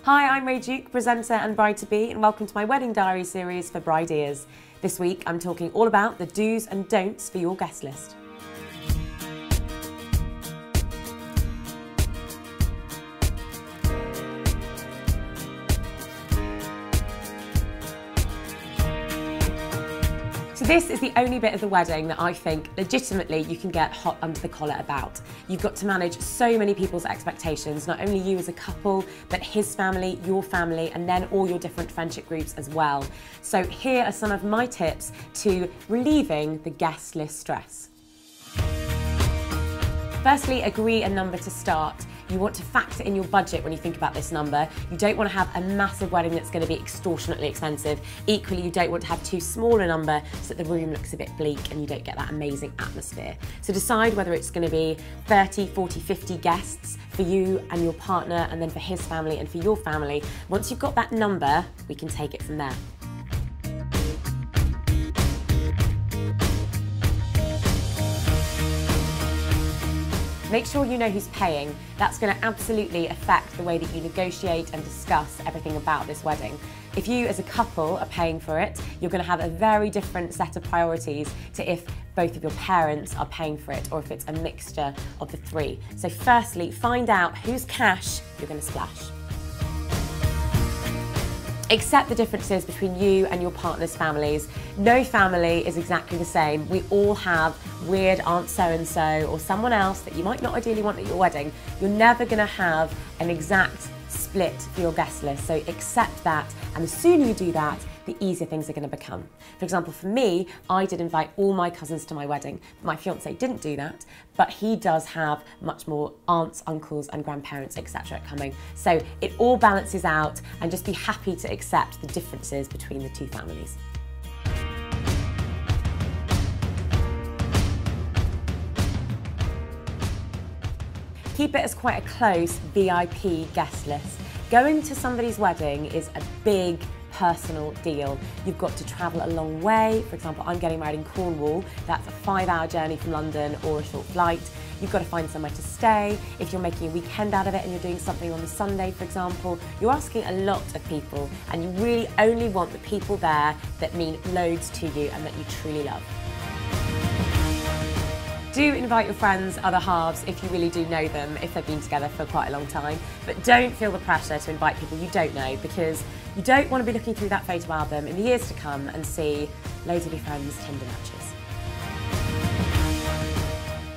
Hi, I'm Rae Duke, presenter and bride-to-be, and welcome to my Wedding Diary series for Brideas. This week I'm talking all about the do's and don'ts for your guest list. So this is the only bit of the wedding that I think legitimately you can get hot under the collar about. You've got to manage so many people's expectations, not only you as a couple, but his family, your family, and then all your different friendship groups as well. So here are some of my tips to relieving the guest list stress. Firstly, agree a number to start. You want to factor in your budget when you think about this number. You don't want to have a massive wedding that's going to be extortionately expensive. Equally, you don't want to have too small a number so that the room looks a bit bleak and you don't get that amazing atmosphere. So decide whether it's going to be 30, 40, 50 guests for you and your partner, and then for his family and for your family. Once you've got that number, we can take it from there. Make sure you know who's paying. That's going to absolutely affect the way that you negotiate and discuss everything about this wedding. If you as a couple are paying for it, you're going to have a very different set of priorities to if both of your parents are paying for it or if it's a mixture of the three. So firstly, find out whose cash you're going to splash. Accept the differences between you and your partner's families. No family is exactly the same. We all have weird Aunt so-and-so or someone else that you might not ideally want at your wedding. You're never going to have an exact split for your guest list, so accept that, and the sooner you do that, the easier things are going to become. For example, for me, I did invite all my cousins to my wedding. My fiancé didn't do that, but he does have much more aunts, uncles and grandparents, etc. coming. So it all balances out, and just be happy to accept the differences between the two families. Keep it as quite a close VIP guest list. Going to somebody's wedding is a big personal deal. You've got to travel a long way. For example, I'm getting married in Cornwall. That's a 5-hour journey from London or a short flight. You've got to find somewhere to stay. If you're making a weekend out of it and you're doing something on the Sunday, for example, you're asking a lot of people, and you really only want the people there that mean loads to you and that you truly love. Do invite your friends, other halves, if you really do know them, if they've been together for quite a long time. But don't feel the pressure to invite people you don't know, because you don't want to be looking through that photo album in the years to come and see loads of your friends' Tinder matches.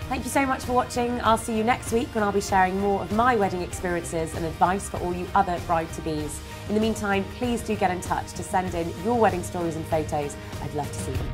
Thank you so much for watching. I'll see you next week when I'll be sharing more of my wedding experiences and advice for all you other bride-to-bes. In the meantime, please do get in touch to send in your wedding stories and photos. I'd love to see them.